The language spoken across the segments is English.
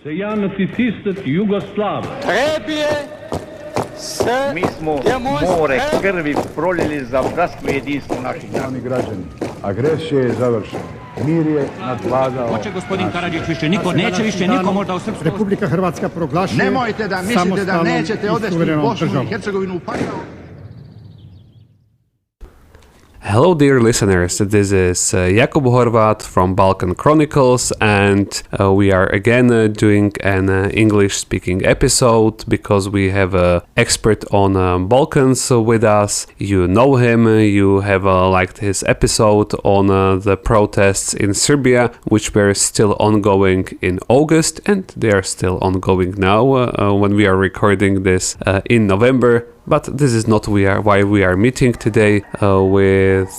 Ja nacistat Jugoslav. Mi smo more krvi prolili za bratstvo i jedinstvo naših naroda. Građani, agresija je završena. Mir je nadvladao. Hoće gospodin Karadžić više niko, neće više niko možda u Srpsku. Republika Hrvatska proglašuje. Nemojte da mislite da nećete odvesti Bosnu i Hercegovinu u pakao. Hello, dear listeners. This is Jakub Horvat from Balkan Chronicles, and we are again doing an English-speaking episode because we have an expert on Balkans with us. You know him. You have liked his episode on the protests in Serbia, which were still ongoing in August, and they are still ongoing now when we are recording this in November. But this is not why we are meeting today with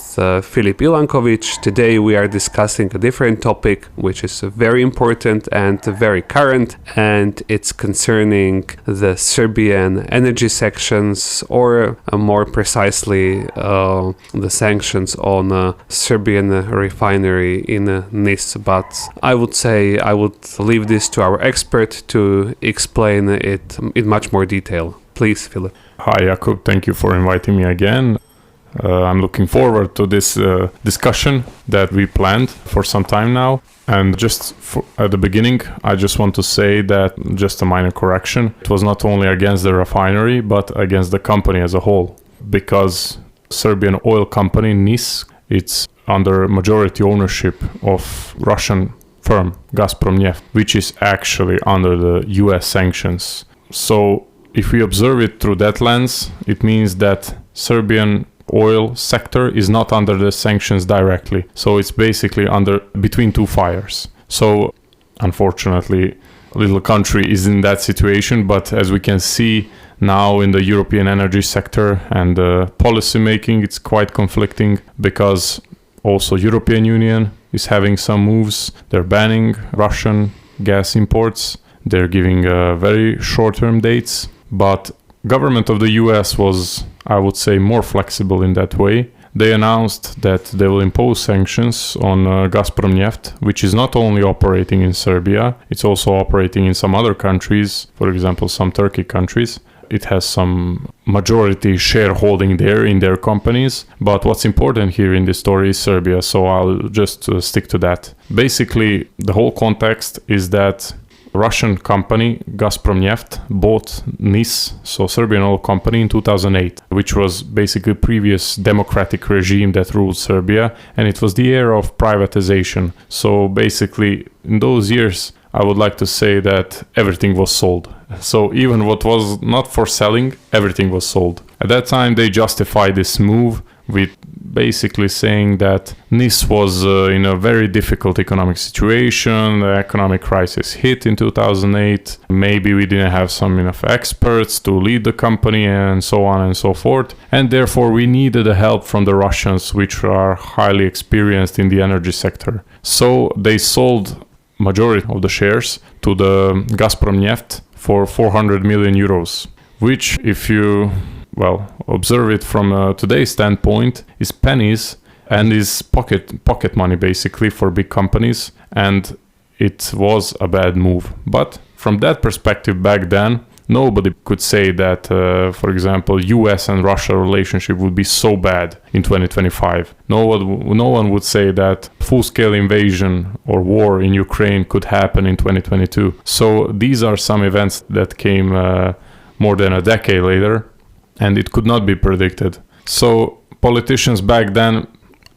Filip Ilanković. Today we are discussing a different topic, which is very important and very current, and it's concerning the Serbian energy sanctions, or more precisely the sanctions on Serbian refinery in Nis. But I would say I would leave this to our expert to explain it in much more detail. Please, Filip. Hi, Jakub. Thank you for inviting me again. I'm looking forward to this discussion that we planned for some time now. And just at the beginning, I just want to say that, just a minor correction, it was not only against the refinery, but against the company as a whole. Because Serbian oil company NIS, it's under majority ownership of Russian firm Gazpromneft, which is actually under the US sanctions. So if we observe it through that lens, it means that Serbian oil sector is not under the sanctions directly. So it's basically between two fires. So unfortunately, a little country is in that situation. But as we can see now in the European energy sector and policy making, it's quite conflicting, because also European Union is having some moves. They're banning Russian gas imports. They're giving very short-term dates. But government of the US was, I would say, more flexible in that way. They announced that they will impose sanctions on Gazpromneft, which is not only operating in Serbia, it's also operating in some other countries, for example, some Turkey countries. It has some majority shareholding there in their companies. But what's important here in this story is Serbia, so I'll just stick to that. Basically, the whole context is that Russian company Gazpromneft bought NIS, so Serbian oil company, in 2008, which was basically previous democratic regime that ruled Serbia, and it was the era of privatization. So basically, in those years, I would like to say that everything was sold. So even what was not for selling, everything was sold. At that time, they justified this move with basically saying that NIS was in a very difficult economic situation. The economic crisis hit in 2008. Maybe we didn't have some enough experts to lead the company, and so on and so forth. And therefore we needed the help from the Russians, which are highly experienced in the energy sector. So they sold majority of the shares to the Gazpromneft for 400 million euros, which, if you observe it from today's standpoint, is pennies and is pocket money basically for big companies, and it was a bad move. But from that perspective back then, nobody could say that, for example, US and Russia relationship would be so bad in 2025. No one would say that full-scale invasion or war in Ukraine could happen in 2022. So these are some events that came more than a decade later, and it could not be predicted. So politicians back then,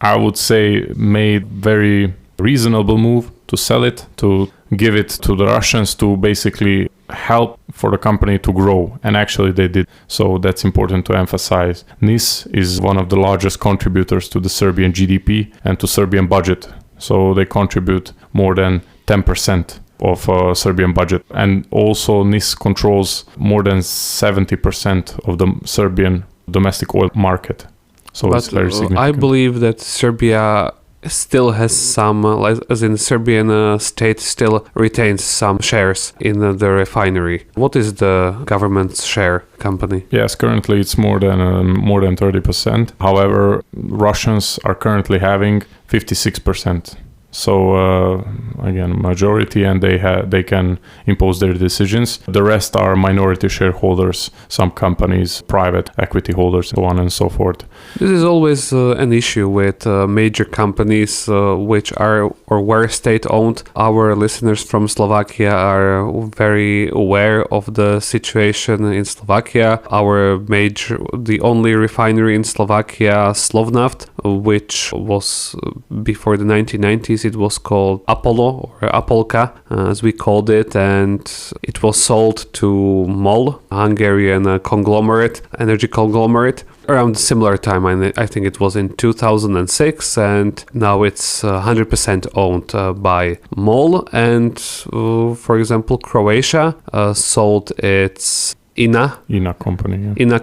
I would say, made very reasonable move to sell it, to give it to the Russians to basically help for the company to grow. And actually they did. So that's important to emphasize. NIS is one of the largest contributors to the Serbian GDP and to Serbian budget. So they contribute more than 10% of Serbian budget. And also NIS controls more than 70% of the Serbian domestic oil market. So it's very significant. I believe that Serbia still has some, as in Serbian state still retains some shares in the refinery. What is the government's share company? Yes, currently it's more than 30%. However, Russians are currently having 56%. So again, majority, and they can impose their decisions. The rest are minority shareholders, some companies, private equity holders, so on and so forth. This is always an issue with major companies which are or were state-owned. Our listeners from Slovakia are very aware of the situation in Slovakia. The only refinery in Slovakia, Slovnaft, which was before the 1990s, it was called Apollo or Apolka, as we called it, and it was sold to MOL, a Hungarian energy conglomerate, around a similar time. I think it was in 2006, and now it's 100% owned by MOL. And for example, Croatia sold its INA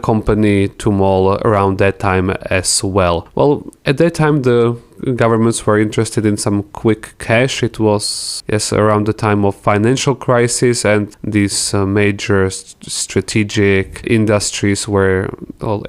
company to MOL around that time as well. Well, at that time the governments were interested in some quick cash. It was around the time of financial crisis, and these major strategic industries where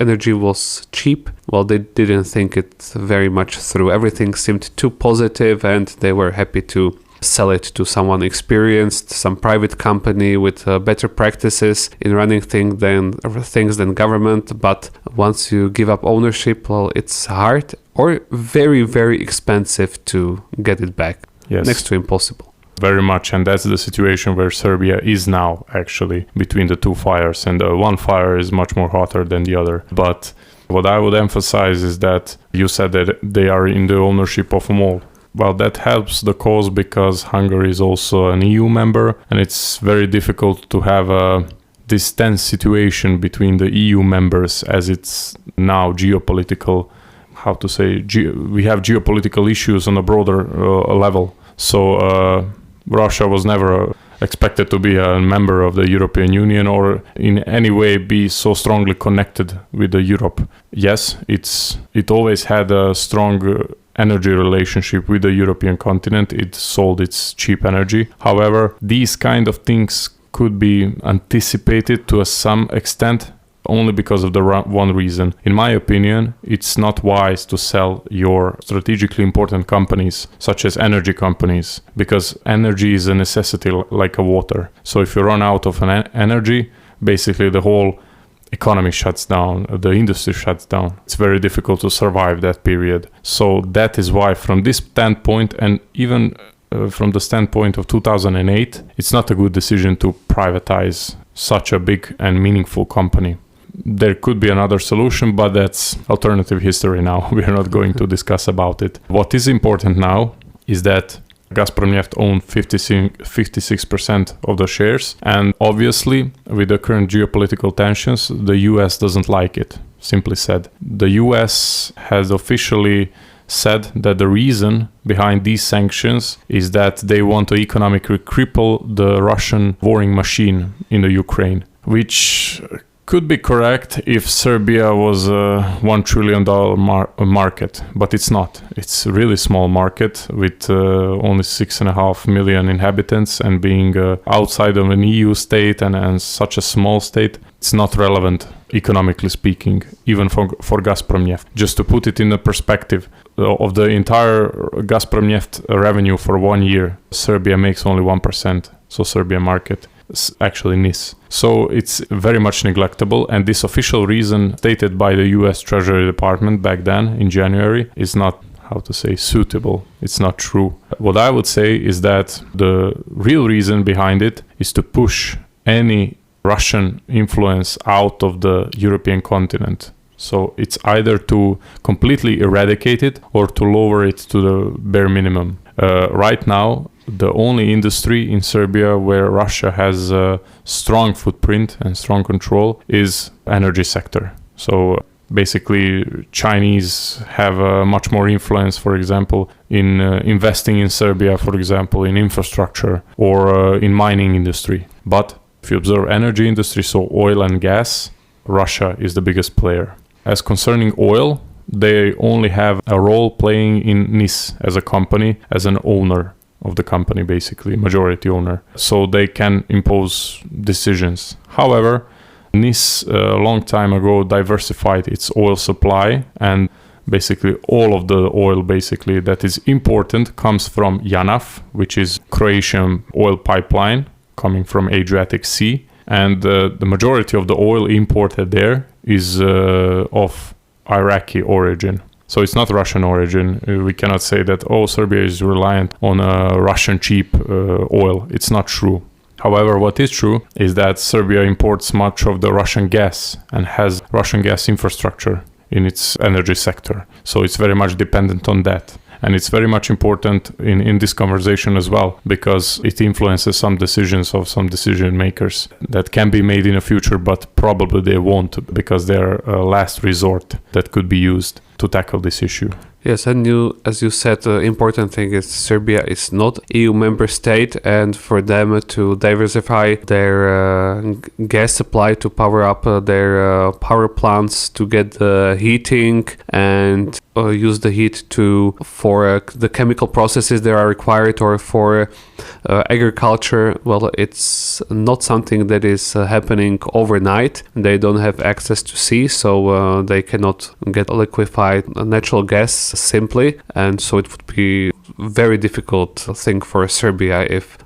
energy was cheap. Well, they didn't think it very much through. Everything seemed too positive, and they were happy to sell it to someone experienced, some private company with better practices in running things than government. But once you give up ownership, well, it's hard or very, very expensive to get it back. Yes. Next to impossible. Very much, and that's the situation where Serbia is now, actually, between the two fires, and one fire is much more hotter than the other. But what I would emphasize is that you said that they are in the ownership of MOL. Well, that helps the cause because Hungary is also an EU member, and it's very difficult to have this tense situation between the EU members, as it's now geopolitical. We have geopolitical issues on a broader level. So Russia was never expected to be a member of the European Union or in any way be so strongly connected with Europe. Yes, it always had a strong energy relationship with the European continent. It sold its cheap energy. However, these kind of things could be anticipated to some extent only because of the one reason. In my opinion, it's not wise to sell your strategically important companies, such as energy companies, because energy is a necessity like a water. So if you run out of energy, basically the whole economy shuts down, the industry shuts down. It's very difficult to survive that period. So that is why from this standpoint, and even from the standpoint of 2008, it's not a good decision to privatize such a big and meaningful company. There could be another solution, but that's alternative history now. We are not going to discuss about it. What is important now is that Gazpromneft owned 56% of the shares, and obviously with the current geopolitical tensions, the US doesn't like it, simply said. The US has officially said that the reason behind these sanctions is that they want to economically cripple the Russian warring machine in the Ukraine, which could be correct if Serbia was a $1 trillion market, but it's not. It's a really small market with only 6.5 million inhabitants, and being outside of an EU state and such a small state, it's not relevant economically speaking, even for Gazpromneft. Just to put it in a perspective, of the entire Gazpromneft revenue for 1 year, Serbia makes only 1%. So Serbian market is actually NIS. So it's very much neglectable, and this official reason stated by the US Treasury Department back then in January is not, suitable. It's not true. What I would say is that the real reason behind it is to push any Russian influence out of the European continent. So it's either to completely eradicate it or to lower it to the bare minimum. Right now, the only industry in Serbia where Russia has a strong footprint and strong control is energy sector. So basically, Chinese have much more influence, for example, in investing in Serbia, for example, in infrastructure or in mining industry. But if you observe energy industry, so oil and gas, Russia is the biggest player. As concerning oil, they only have a role playing in NIS as a company, as an owner of the company, basically, majority owner. So they can impose decisions. However, NIS a long time ago diversified its oil supply, and basically all of the oil basically that is important comes from JANAF, which is Croatian oil pipeline coming from Adriatic Sea. And the majority of the oil imported there is of Iraqi origin. So it's not Russian origin. We cannot say that, Serbia is reliant on Russian cheap oil. It's not true. However, what is true is that Serbia imports much of the Russian gas and has Russian gas infrastructure in its energy sector. So it's very much dependent on that. And it's very much important in this conversation as well, because it influences some decisions of some decision makers that can be made in the future, but probably they won't, because they're a last resort that could be used to tackle this issue. Yes, and as you said, the important thing is Serbia is not EU member state, and for them to diversify their gas supply to power up their power plants to get the heating and use the heat for the chemical processes that are required or for agriculture. Well, it's not something that is happening overnight. They don't have access to sea, so they cannot get liquefied natural gas simply, and so it would be very difficult thing for Serbia if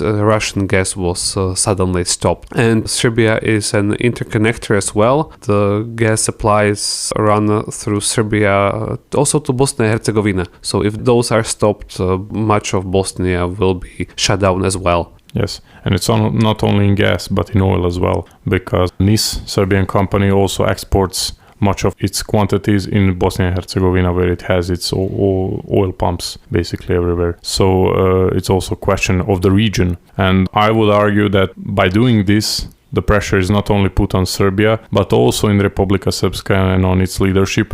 Russian gas was suddenly stopped. And Serbia is an interconnector as well. The gas supplies run through Serbia also to Bosnia and Herzegovina. So if those are stopped, much of Bosnia will be shut down as well. Yes, and it's not only in gas but in oil as well, because NIS, Serbian company, also exports much of its quantities in Bosnia and Herzegovina, where it has its oil pumps basically everywhere. So it's also a question of the region. And I would argue that by doing this, the pressure is not only put on Serbia, but also in Republika Srpska and on its leadership,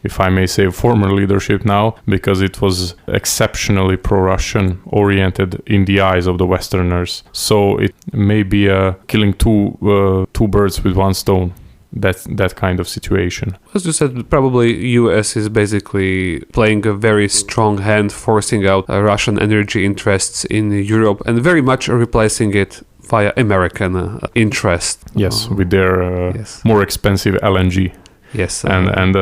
if I may say former leadership now, because it was exceptionally pro-Russian oriented in the eyes of the Westerners. So it may be killing two birds with one stone. That kind of situation. As you said, probably US is basically playing a very strong hand, forcing out Russian energy interests in Europe and very much replacing it via American interest. Yes, with their more expensive LNG. Yes, and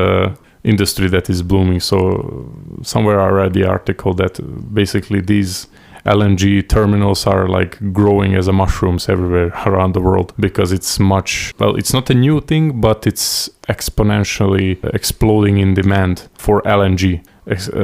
industry that is blooming. So somewhere I read the article that basically these LNG terminals are like growing as a mushrooms everywhere around the world, because it's it's not a new thing, but it's exponentially exploding in demand for LNG,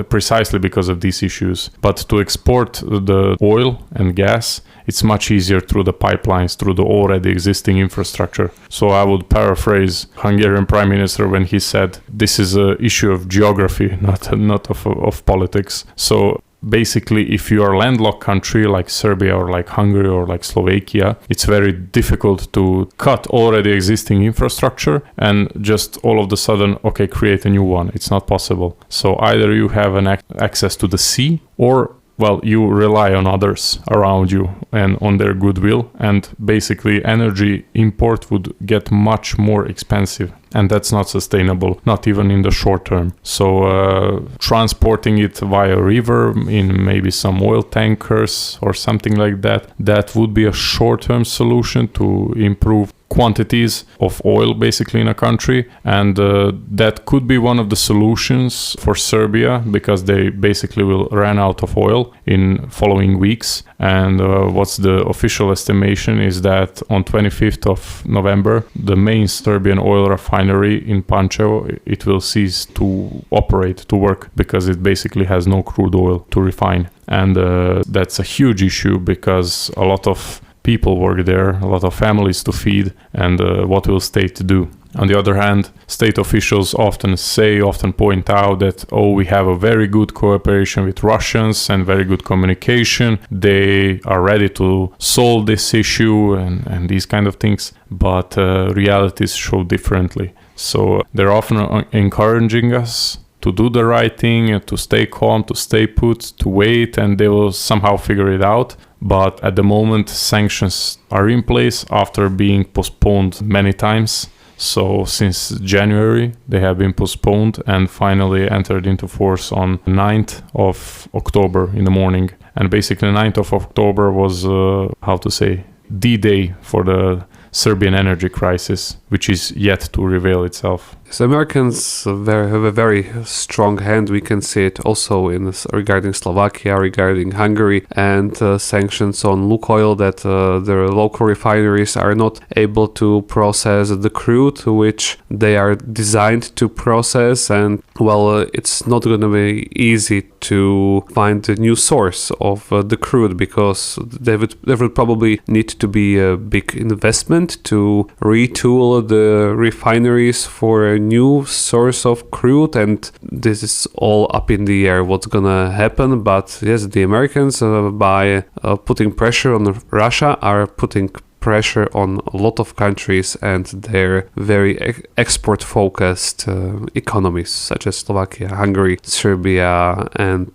precisely because of these issues. But to export the oil and gas, it's much easier through the pipelines, through the already existing infrastructure. So I would paraphrase Hungarian Prime Minister when he said, this is an issue of geography, not of politics. So basically, if you are a landlocked country like Serbia or like Hungary or like Slovakia, it's very difficult to cut already existing infrastructure and just all of a sudden, create a new one. It's not possible. So either you have an access to the sea, or you rely on others around you and on their goodwill, and basically energy import would get much more expensive, and that's not sustainable, not even in the short term. So transporting it via river in maybe some oil tankers or something like that would be a short-term solution to improve quantities of oil basically in a country, and that could be one of the solutions for Serbia, because they basically will run out of oil in following weeks. And what's the official estimation is that on 25th of November, the main Serbian oil refinery in Pančevo, it will cease to operate, to work, because it basically has no crude oil to refine. And that's a huge issue, because a lot of people work there, a lot of families to feed, and what will state do? On the other hand, state officials often point out that, we have a very good cooperation with Russians and very good communication. They are ready to solve this issue and these kind of things, but realities show differently. So they're often encouraging us to do the right thing, to stay calm, to stay put, to wait, and they will somehow figure it out. But at the moment, sanctions are in place after being postponed many times. So since January, they have been postponed and finally entered into force on 9th of October in the morning. And basically 9th of October was, D-Day for the Serbian energy crisis, which is yet to reveal itself. So Americans have a very strong hand. We can see it also regarding Slovakia, regarding Hungary, and sanctions on Lukoil, that their local refineries are not able to process the crude which they are designed to process. And well, it's not going to be easy to find a new source of the crude, because there would probably need to be a big investment to retool the refineries for a new source of crude, and this is all up in the air what's gonna happen. But yes, the Americans, by putting pressure on Russia, are putting pressure on a lot of countries and their very export-focused economies, such as Slovakia, Hungary, Serbia, and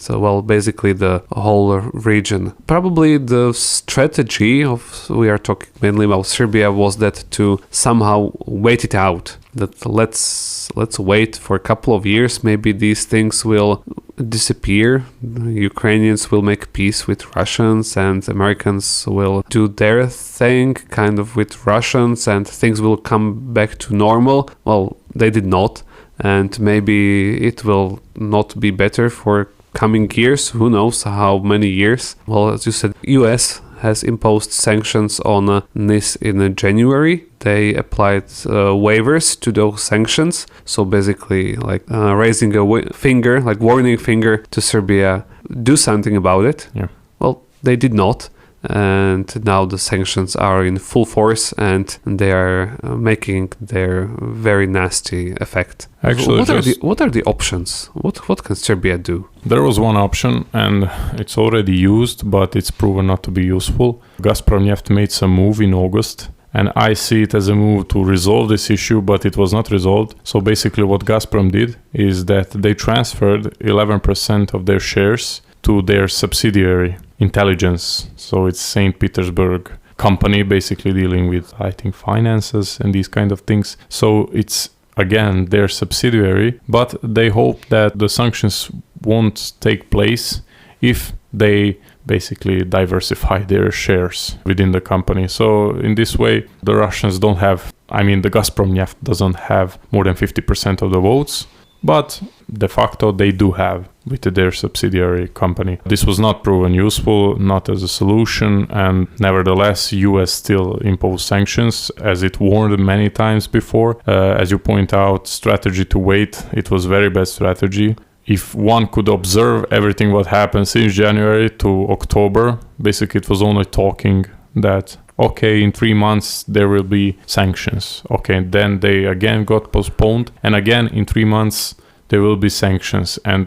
basically the whole region. Probably the strategy we are talking mainly about Serbia, was that to somehow wait it out. That let's wait for a couple of years. Maybe these things will disappear. Ukrainians will make peace with Russians, and Americans will do their thing kind of with Russians, and things will come back to normal. Well, they did not, and maybe it will not be better for coming years. Who knows how many years? Well, as you said, US has imposed sanctions on NIS in January. They applied waivers to those sanctions. So basically, like raising a finger, like warning finger to Serbia, do something about it. Yeah. Well, they did not. And now the sanctions are in full force, and they are making their very nasty effect. Actually, what are the options? What can Serbia do? There was one option, and it's already used, but it's proven not to be useful. Gazprom Neft made some move in August, and I see it as a move to resolve this issue, but it was not resolved. So basically what Gazprom did is that they transferred 11% of their shares to their subsidiary, Intelligence. So it's St. Petersburg company, basically dealing with, I think, finances and these kind of things. So it's, again, their subsidiary, but they hope that the sanctions won't take place if they basically diversify their shares within the company. So in this way, the Russians don't have, the Gazprom Neft doesn't have more than 50% of the votes, but de facto they do have with their subsidiary company. This was not proven useful, not as a solution, and nevertheless US still imposed sanctions, as it warned many times before. As you point out, strategy to wait, it was very bad strategy. If one could observe everything what happened since January to October, basically it was only talking that okay, in 3 months there will be sanctions. Okay, then they again got postponed, and again in 3 months there will be sanctions. And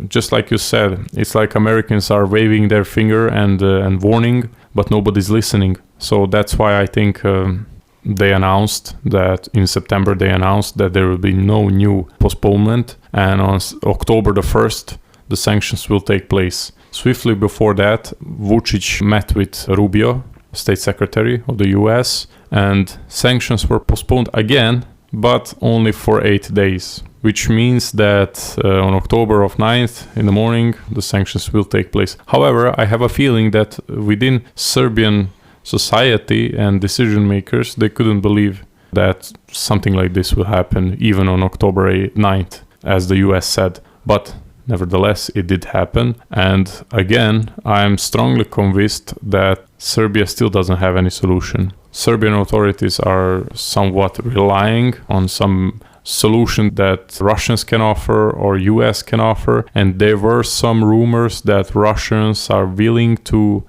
just like you said, it's like Americans are waving their finger and warning, but nobody's listening. So that's why I think they announced that in September there will be no new postponement, and on October the 1st the sanctions will take place. Swiftly before that, Vučić met with Rubio, State Secretary of the US, and sanctions were postponed again, but only for 8 days, which means that on October 9th in the morning, the sanctions will take place. However, I have a feeling that within Serbian society and decision makers, they couldn't believe that something like this will happen even on October 9th, as the US said. But nevertheless, it did happen. And again, I'm strongly convinced that Serbia still doesn't have any solution. Serbian authorities are somewhat relying on some solution that Russians can offer or US can offer, and there were some rumors that Russians are willing to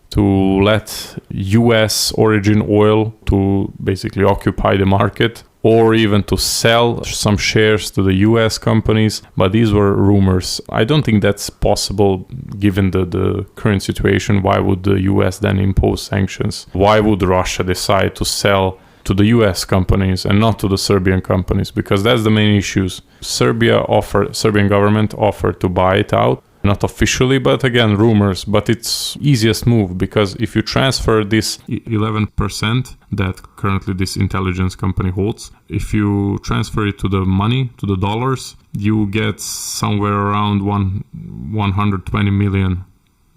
let US origin oil to basically occupy the market, or even to sell some shares to the US companies, but these were rumors. I don't think that's possible given the current situation. Why would the US then impose sanctions? Why would Russia decide to sell to the US companies and not to the Serbian companies? Because that's the main issues. Serbian government offered to buy it out, not officially, but again, rumors. But it's easiest move, because if you transfer this 11% that currently this intelligence company holds, if you transfer it to the money, to the dollars, you get somewhere around 120 million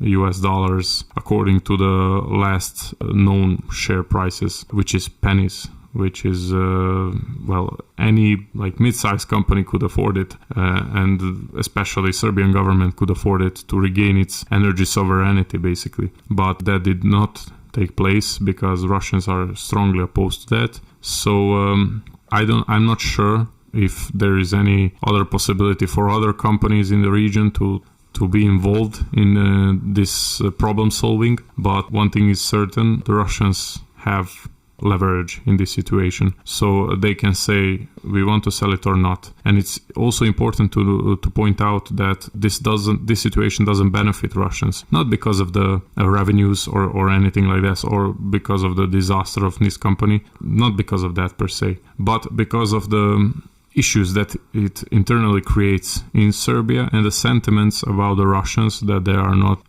US dollars according to the last known share prices, which is pennies, which is, any like mid-sized company could afford it, and especially Serbian government could afford it to regain its energy sovereignty, basically. But that did not take place because Russians are strongly opposed to that. So I'm not sure if there is any other possibility for other companies in the region to be involved in this problem solving. But one thing is certain, the Russians have leverage in this situation, so they can say we want to sell it or not. And it's also important to point out that this situation doesn't benefit Russians, not because of the revenues or anything like that, or because of the disaster of this company, not because of that per se, but because of the issues that it internally creates in Serbia and the sentiments about the Russians that they are not,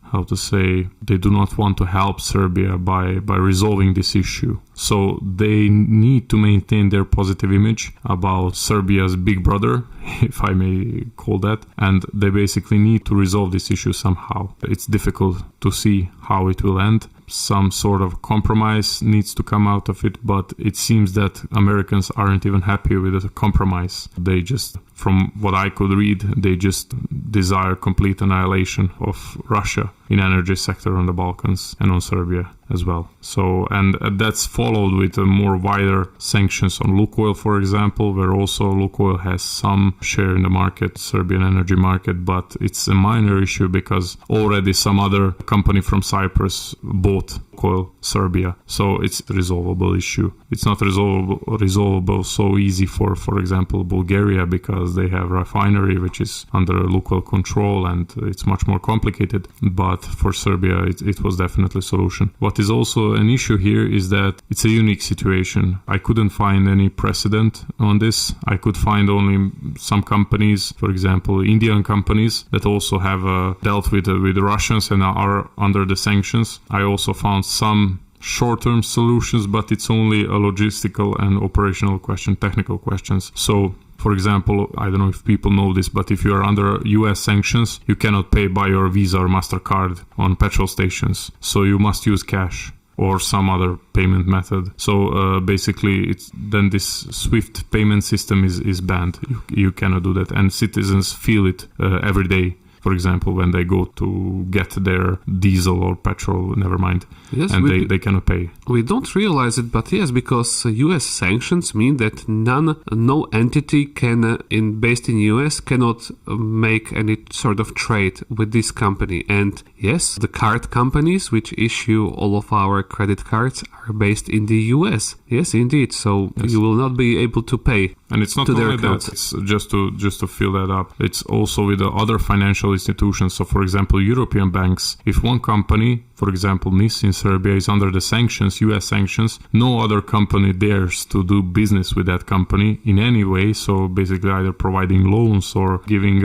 they do not want to help Serbia by resolving this issue. So they need to maintain their positive image about Serbia's big brother, if I may call that, and they basically need to resolve this issue somehow. It's difficult to see how it will end. Some sort of compromise needs to come out of it, but it seems that Americans aren't even happy with the compromise. They just, from what I could read, they just desire complete annihilation of Russia in energy sector on the Balkans and on Serbia as well. So, and that's followed with a more wider sanctions on Lukoil, for example, where also Lukoil has some share in the market, Serbian energy market, but it's a minor issue because already some other company from Cyprus bought Lukoil Serbia. So it's a resolvable issue. It's not resolvable so easy for example, Bulgaria, because they have refinery, which is under Lukoil control, and it's much more complicated. But for Serbia, it was definitely a solution. What is also an issue here is that it's a unique situation. I couldn't find any precedent on this. I could find only some companies, for example, Indian companies that also have dealt with the Russians and are under the sanctions. I also found some short-term solutions, but it's only a logistical and operational question, technical questions. So, for example, I don't know if people know this, but if you are under US sanctions, you cannot pay by your Visa or MasterCard on petrol stations. So you must use cash or some other payment method. So basically, then this SWIFT payment system is banned. You cannot do that. And citizens feel it every day. For example, when they go to get their diesel or petrol, never mind, yes, and they cannot pay. We don't realize it, but yes, because US sanctions mean that no entity based in US cannot make any sort of trade with this company. And yes, the card companies which issue all of our credit cards are based in the US. Yes, indeed. So yes, you will not be able to pay. And it's not only that, it's just to fill that up. It's also with the other financial institutions. So, for example, European banks, if one company, for example, NIS in Serbia, is under the sanctions, US sanctions, no other company dares to do business with that company in any way. So basically either providing loans or giving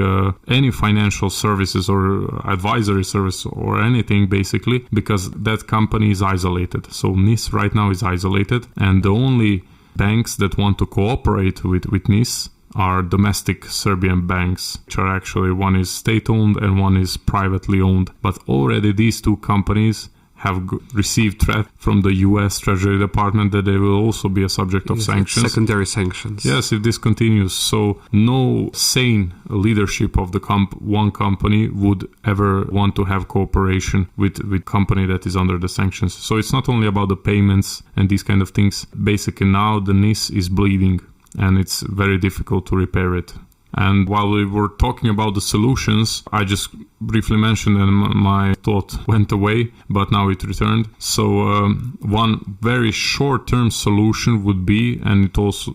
any financial services or advisory service or anything, basically, because that company is isolated. So NIS right now is isolated, and the only banks that want to cooperate with NIS are domestic Serbian banks, which are actually, one is state-owned and one is privately owned. But already these two companies have received threat from the US Treasury Department that they will also be a subject of sanctions. Secondary sanctions. Yes, if this continues. So no sane leadership of the one company would ever want to have cooperation with company that is under the sanctions. So it's not only about the payments and these kind of things. Basically now the NIS is bleeding and it's very difficult to repair it. And while we were talking about the solutions, I just briefly mentioned and my thought went away, but now it returned. So one very short-term solution would be, and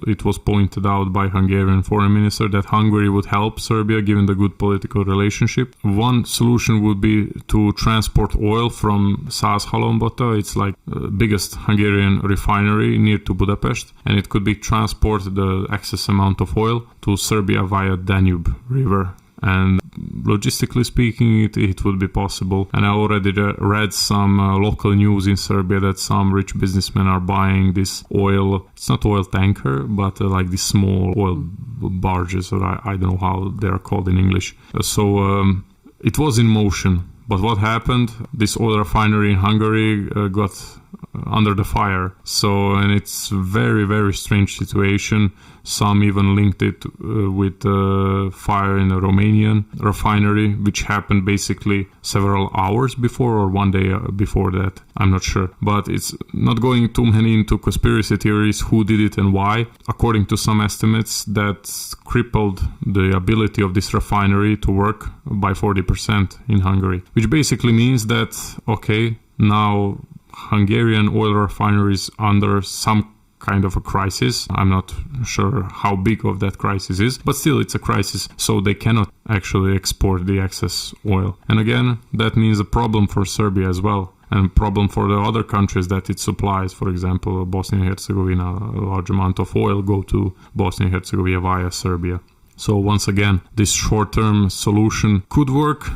it was pointed out by Hungarian foreign minister, that Hungary would help Serbia given the good political relationship. One solution would be to transport oil from Százhalombatta. It's like the biggest Hungarian refinery near to Budapest, and it could be transport the excess amount of oil to Serbia via Danube River. And logistically speaking, it would be possible. And I already read some local news in Serbia that some rich businessmen are buying this oil. It's not oil tanker, but like these small oil barges, or I don't know how they are called in English. So it was in motion. But what happened? This oil refinery in Hungary got under the fire. So, and it's very, very strange situation. Some even linked it with fire in a Romanian refinery, which happened basically several hours before or one day before that. I'm not sure. But it's not going too many into conspiracy theories, who did it and why. According to some estimates, that crippled the ability of this refinery to work by 40% in Hungary, which basically means that, okay, now Hungarian oil refineries under some kind of a crisis. I'm not sure how big of that crisis is, but still it's a crisis, so they cannot actually export the excess oil. And again, that means a problem for Serbia as well, and problem for the other countries that it supplies. For example, Bosnia and Herzegovina, a large amount of oil go to Bosnia and Herzegovina via Serbia. So once again, this short-term solution could work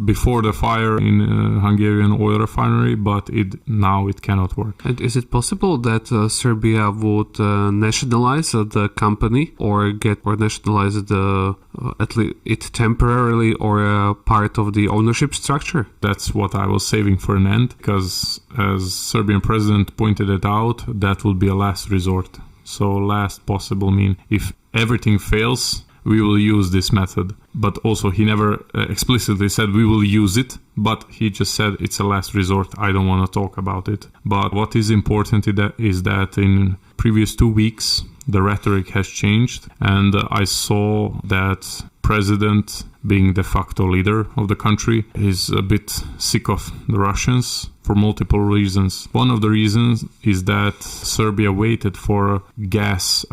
before the fire in Hungarian oil refinery, but now it cannot work. And is it possible that Serbia would nationalize the company or nationalize at least it temporarily or part of the ownership structure? That's what I was saving for an end, because as Serbian president pointed it out, that would be a last resort. So last possible mean if everything fails, we will use this method. But also he never explicitly said we will use it, but he just said it's a last resort. I don't want to talk about it. But what is important is that in previous 2 weeks, the rhetoric has changed. And I saw that president, being de facto leader of the country, is a bit sick of the Russians for multiple reasons. One of the reasons is that Serbia waited for a gas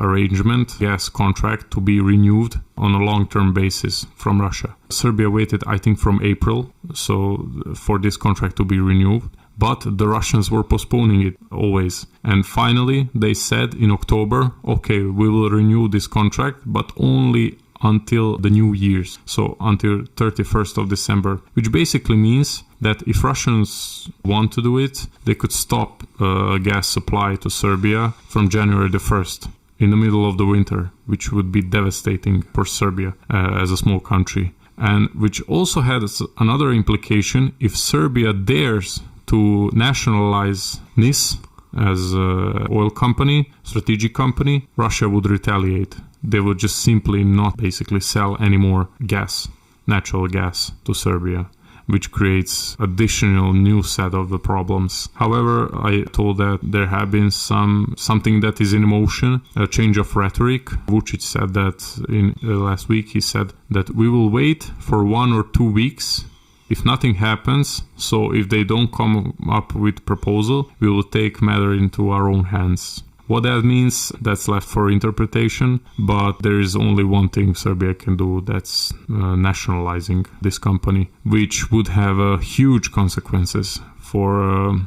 contract to be renewed on a long-term basis from Russia. Serbia waited, I think, from April, so for this contract to be renewed. But the Russians were postponing it always. And finally, they said in October, okay, we will renew this contract, but only until the New Year's, so until 31st of December, which basically means that if Russians want to do it, they could stop gas supply to Serbia from January the 1st, in the middle of the winter, which would be devastating for Serbia as a small country. And which also has another implication: if Serbia dares to nationalize NIS as an oil company, strategic company, Russia would retaliate. They would just simply not basically sell any more gas, natural gas, to Serbia, which creates additional new set of the problems. However, I told that there have been something that is in motion, a change of rhetoric. Vučić said that in last week. He said that we will wait for 1 or 2 weeks. If nothing happens, so if they don't come up with proposal, we will take matter into our own hands. What that means, that's left for interpretation, but there is only one thing Serbia can do, that's nationalizing this company, which would have huge consequences for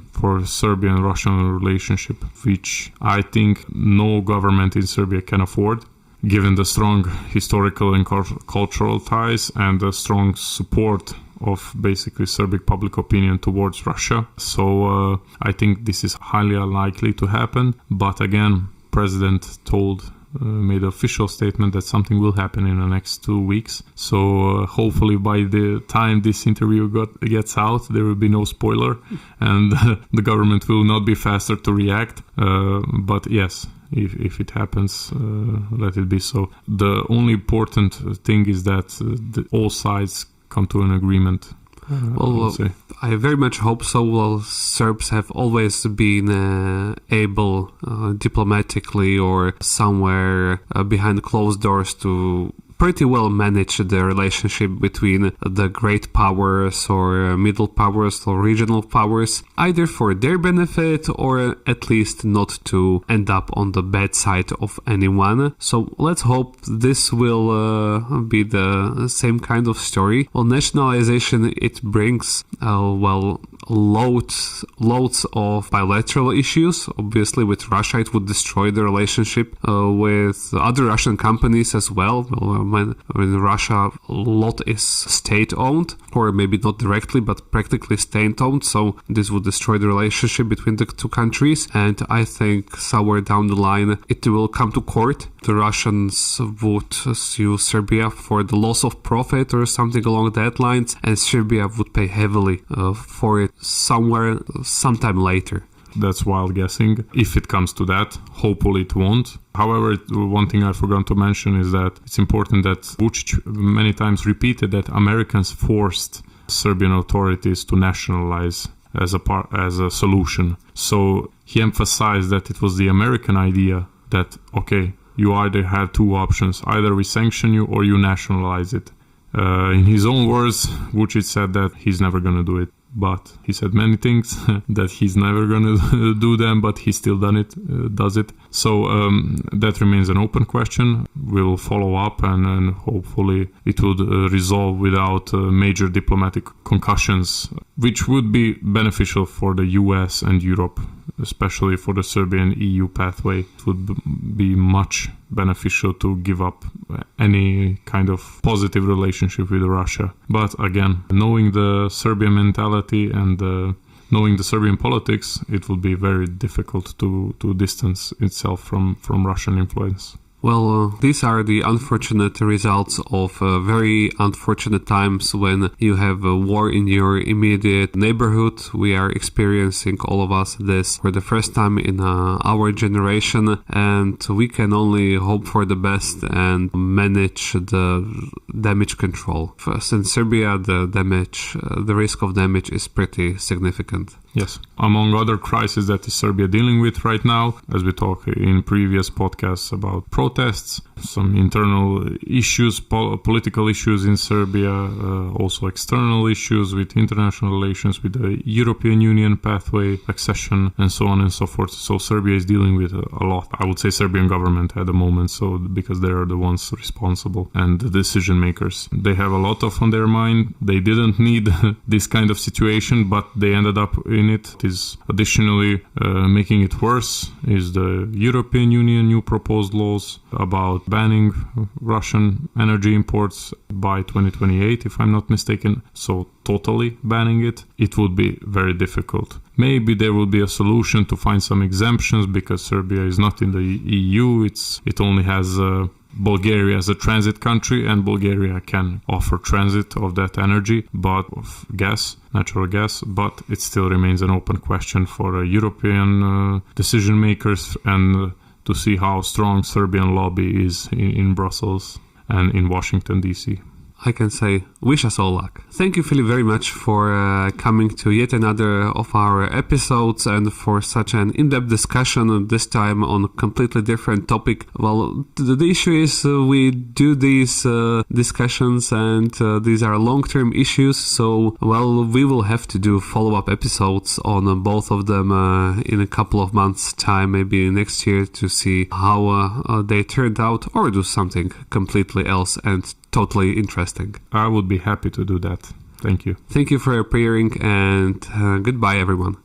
Serbian-Russian relationship, which I think no government in Serbia can afford, given the strong historical and cultural ties and the strong support of basically Serbian public opinion towards Russia. So I think this is highly unlikely to happen. But again, President made an official statement that something will happen in the next 2 weeks. So hopefully by the time this interview gets out, there will be no spoiler and the government will not be faster to react. But yes, if it happens, let it be so. The only important thing is that all sides come to an agreement. I very much hope so. Well, Serbs have always been able diplomatically or somewhere behind closed doors to pretty well manage the relationship between the great powers or middle powers or regional powers, either for their benefit or at least not to end up on the bad side of anyone. So let's hope this will be the same kind of story. Well, nationalization, it brings loads of bilateral issues. Obviously, with Russia, it would destroy the relationship with other Russian companies as well. When Russia, a lot is state-owned, or maybe not directly, but practically state-owned. So this would destroy the relationship between the two countries. And I think somewhere down the line, it will come to court. The Russians would sue Serbia for the loss of profit or something along that lines, and Serbia would pay heavily for it sometime later. That's wild guessing. If it comes to that, hopefully it won't. However, one thing I forgot to mention is that it's important that Vučić many times repeated that Americans forced Serbian authorities to nationalize as a solution. So he emphasized that it was the American idea that, okay, you either have two options, either we sanction you or you nationalize it. In his own words, Vučić said that he's never going to do it. But he said many things that he's never going to do them, but he still does it. So that remains an open question. We'll follow up and hopefully it would resolve without major diplomatic concussions, which would be beneficial for the US and Europe, especially for the Serbian EU pathway. It would be much beneficial to give up any kind of positive relationship with Russia. But again, knowing the Serbian mentality and knowing the Serbian politics, it would be very difficult to distance itself from Russian influence. Well, these are the unfortunate results of very unfortunate times when you have a war in your immediate neighborhood. We are experiencing, all of us, this for the first time in our generation, and we can only hope for the best and manage the damage control. First, in Serbia, the risk of damage is pretty significant. Yes. Among other crises that is Serbia dealing with right now, as we talked in previous podcasts about protests, some internal issues, political issues in Serbia, also external issues with international relations, with the European Union pathway, accession, and so on and so forth. So Serbia is dealing with a lot. I would say Serbian government at the moment, so because they are the ones responsible and the decision makers. They have a lot on their mind. They didn't need this kind of situation, but they ended up in it. It is additionally making it worse is the European Union new proposed laws about banning Russian energy imports by 2028, if I'm not mistaken. So totally banning it, it would be very difficult. Maybe there will be a solution to find some exemptions because Serbia is not in the EU. It only has Bulgaria as a transit country, and Bulgaria can offer transit of that energy, but of gas, natural gas, but it still remains an open question for European decision makers and to see how strong Serbian lobby is in Brussels and in Washington, D.C. I can say, wish us all luck. Thank you, Filip, very much for coming to yet another of our episodes and for such an in-depth discussion, this time on a completely different topic. Well, the issue is we do these discussions and these are long-term issues, so, well, we will have to do follow-up episodes on both of them in a couple of months' time, maybe next year, to see how they turned out, or do something completely else and totally interesting. I would be happy to do that. Thank you. Thank you for appearing, and goodbye, everyone.